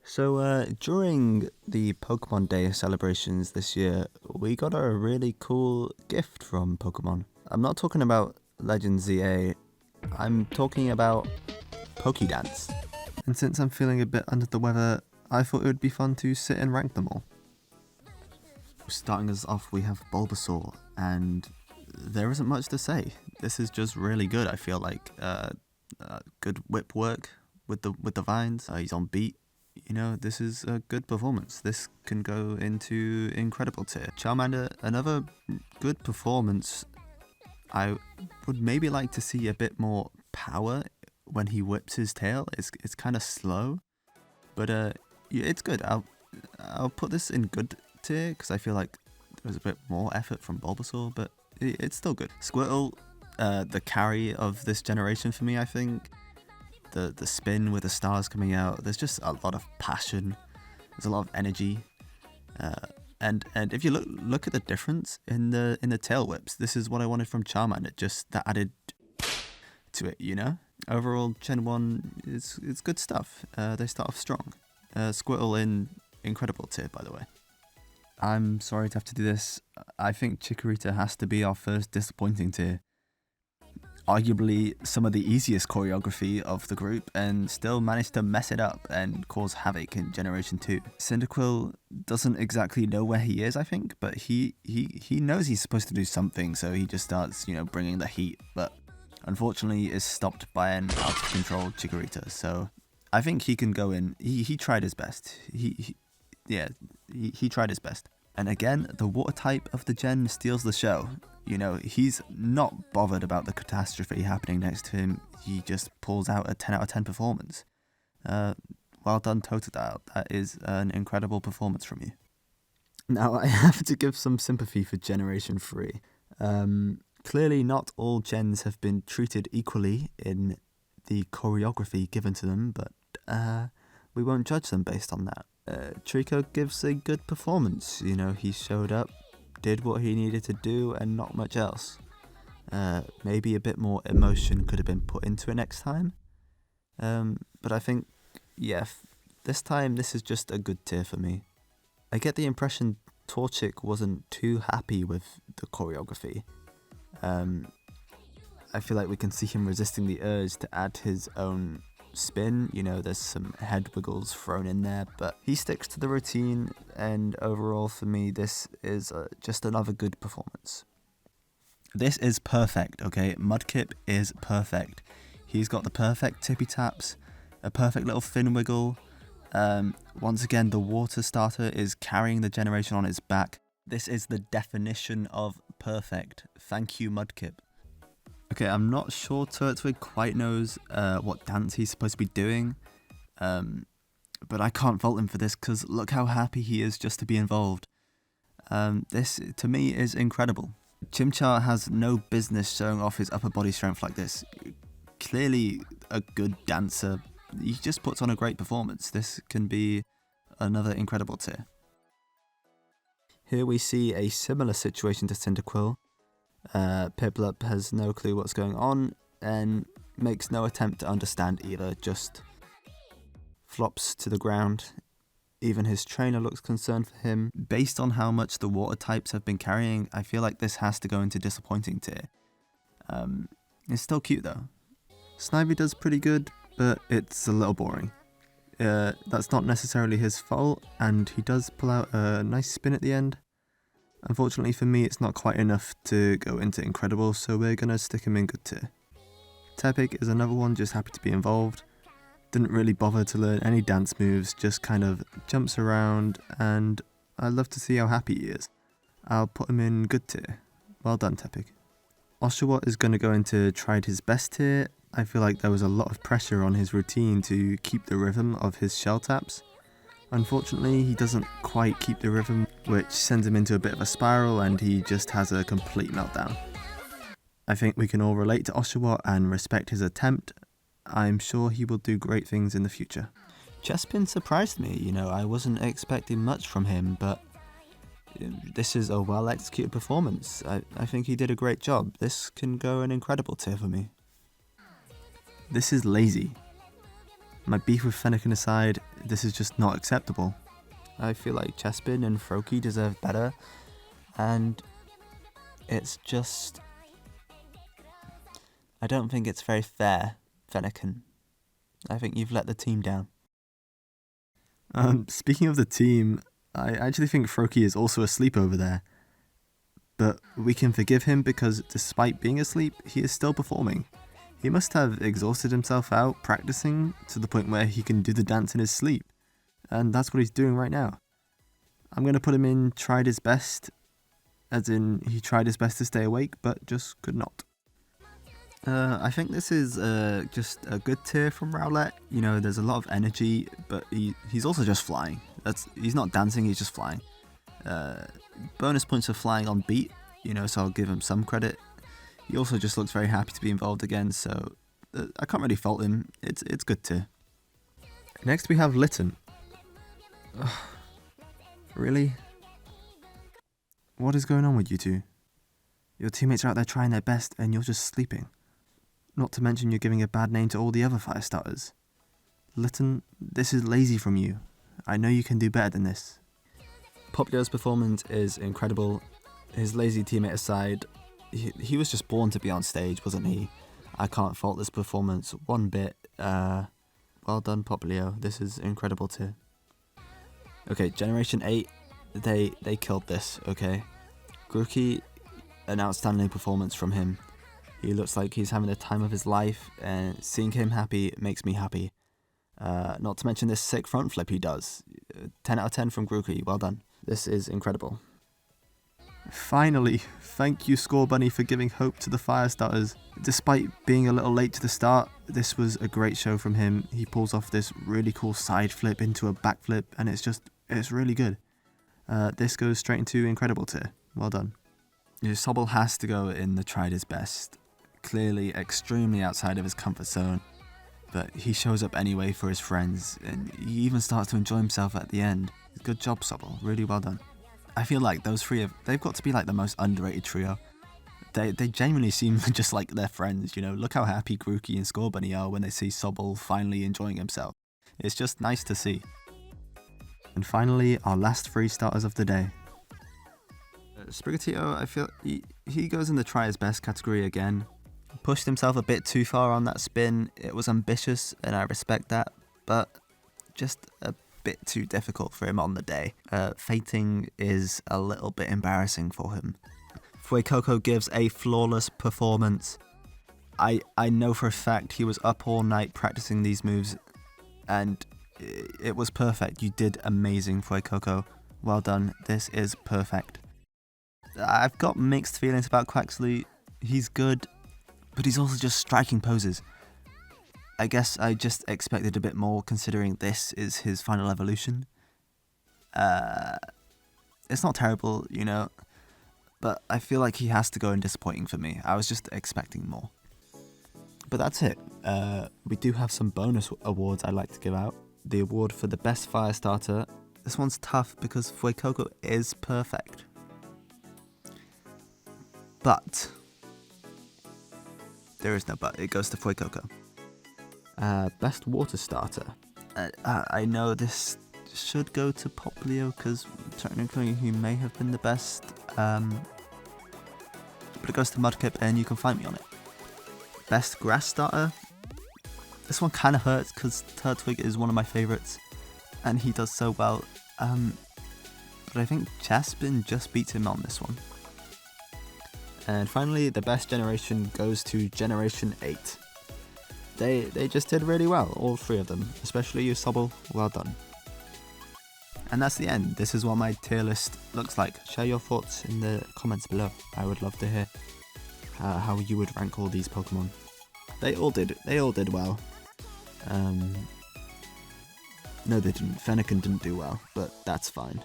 So during the Pokemon Day celebrations this year, we got a really cool gift from Pokemon. I'm not talking about Legends ZA, I'm talking about Pokedance. And since I'm feeling a bit under the weather, I thought it would be fun to sit and rank them all. Starting us off, we have Bulbasaur, and there isn't much to say. This is just really good, I feel like. Good whip work with the vines. He's on beat. You know, this is a good performance. This can go into incredible tier. Charmander, another good performance. I would maybe like to see a bit more power when he whips his tail. It's kind of slow, but yeah, it's good. I'll put this in good tier because I feel like there was a bit more effort from Bulbasaur, but it's still good. Squirtle, the carry of this generation for me, I think. The spin with the stars coming out, there's just a lot of passion, there's a lot of energy, and if you look at the difference in the tail whips, this is what I wanted from Charmander, just that added to it, you know. Overall, Gen 1 is good stuff. They start off strong. Squirtle in incredible tier, by the way. I'm sorry to have to do this. I think Chikorita has to be our first disappointing tier. Arguably some of the easiest choreography of the group, and still managed to mess it up and cause havoc in Generation 2. Cyndaquil doesn't exactly know where he is, I think, but he knows he's supposed to do something, so he just starts, bringing the heat, but unfortunately is stopped by an out-of-control Chikorita, so I think he can go in. He tried his best. He tried his best. And again, the water type of the gen steals the show. He's not bothered about the catastrophe happening next to him. He just pulls out a 10 out of 10 performance. Well done, Totodile. That is an incredible performance from you. Now, I have to give some sympathy for Generation 3. Clearly, not all gens have been treated equally in the choreography given to them, but we won't judge them based on that. Treeko gives a good performance. He showed up, did what he needed to do, and not much else. Maybe a bit more emotion could have been put into it next time. But I think, this time this is just a good tier for me. I get the impression Torchic wasn't too happy with the choreography. I feel like we can see him resisting the urge to add his own spin. There's some head wiggles thrown in there, but he sticks to the routine, and overall for me this is just another good performance. This is perfect, okay? Mudkip is perfect. He's got the perfect tippy taps, a perfect little fin wiggle. Once again, the water starter is carrying the generation on his back. This is the definition of perfect. Thank you, Mudkip. Okay, I'm not sure Turtwig quite knows what dance he's supposed to be doing, but I can't fault him for this because look how happy he is just to be involved. This, to me, is incredible. Chimchar has no business showing off his upper body strength like this. Clearly a good dancer. He just puts on a great performance. This can be another incredible tier. Here we see a similar situation to Cyndaquil. Piplup has no clue what's going on and makes no attempt to understand either, just flops to the ground. Even his trainer looks concerned for him. Based on how much the water types have been carrying, I feel like this has to go into disappointing tier. It's still cute though. Snivy does pretty good, but it's a little boring. That's not necessarily his fault, and he does pull out a nice spin at the end. Unfortunately for me, it's not quite enough to go into incredible, so we're going to stick him in good tier. Tepig is another one just happy to be involved. Didn't really bother to learn any dance moves, just kind of jumps around, and I love to see how happy he is. I'll put him in good tier. Well done, Tepig. Oshawott is going to go into tried his best tier. I feel like there was a lot of pressure on his routine to keep the rhythm of his shell taps. Unfortunately, he doesn't quite keep the rhythm, which sends him into a bit of a spiral and he just has a complete meltdown. I think we can all relate to Oshawott and respect his attempt. I'm sure he will do great things in the future. Chespin surprised me, I wasn't expecting much from him, but this is a well executed performance. I think he did a great job. This can go an incredible tier for me. This is lazy. My beef with Fennekin aside, This is just not acceptable. I feel like Chespin and Froakie deserve better, and it's just... I don't think it's very fair, Fennekin. I think you've let the team down. Speaking of the team, I actually think Froakie is also asleep over there. But we can forgive him because despite being asleep, he is still performing. He must have exhausted himself out practicing to the point where he can do the dance in his sleep. And that's what he's doing right now. I'm going to put him in tried his best, as in he tried his best to stay awake but just could not. I think this is just a good tier from Rowlett. You know, there's a lot of energy, but he's also just flying. He's not dancing, he's just flying. Bonus points for flying on beat, you know, so I'll give him some credit. He also just looks very happy to be involved again, so I can't really fault him. It's good tier. Next we have Litten. Ugh. Really? What is going on with you two? Your teammates are out there trying their best and you're just sleeping. Not to mention you're giving a bad name to all the other fire starters. Litten, this is lazy from you. I know you can do better than this. Popplio's performance is incredible. His lazy teammate aside, he was just born to be on stage, wasn't he? I can't fault this performance one bit. Well done, Popplio. This is incredible too. Okay, Generation 8, they killed this, okay? Grookey, an outstanding performance from him. He looks like he's having the time of his life, and seeing him happy makes me happy. Not to mention this sick front flip he does. 10 out of 10 from Grookey, well done. This is incredible. Finally, thank you Scorbunny for giving hope to the fire starters. Despite being a little late to the start, this was a great show from him. He pulls off this really cool side flip into a back flip, and it's really good. This goes straight into incredible tier. Well done. Sobble has to go in the tried his best. Clearly extremely outside of his comfort zone, but he shows up anyway for his friends, and he even starts to enjoy himself at the end. Good job, Sobble. Really well done. I feel like those three, they've got to be like the most underrated trio. They genuinely seem just like their friends, you know. Look how happy Grookey and Scorbunny are when they see Sobble finally enjoying himself. It's just nice to see. And finally, our last three starters of the day. Sprigatito, I feel he goes in the try his best category again. Pushed himself a bit too far on that spin. It was ambitious and I respect that, but just a bit too difficult for him on the day. Fainting is a little bit embarrassing for him. Fuecoco gives a flawless performance. I know for a fact he was up all night practicing these moves and it was perfect. You did amazing, Fuecoco. Well done. This is perfect. I've got mixed feelings about Quaxly. He's good, but he's also just striking poses. I guess I just expected a bit more considering this is his final evolution. It's not terrible, you know, but I feel like he has to go in disappointing for me. I was just expecting more. But that's it. We do have some bonus awards I'd like to give out. The award for the best fire starter. This one's tough because Fuecoco is perfect. But there is no but. It goes to Fuecoco. Best water starter. I know this should go to Popplio because technically he may have been the best. But it goes to Mudkip and you can find me on it. Best grass starter. This one kind of hurts because Turtwig is one of my favourites and he does so well. But I think Chespin just beats him on this one. And finally, the best generation goes to Generation 8. They just did really well, all three of them, especially you, Sobble. Well done. And that's the end. This is what my tier list looks like. Share your thoughts in the comments below. I would love to hear how you would rank all these Pokemon. They all did well. No, they didn't. Fennekin didn't do well, but that's fine.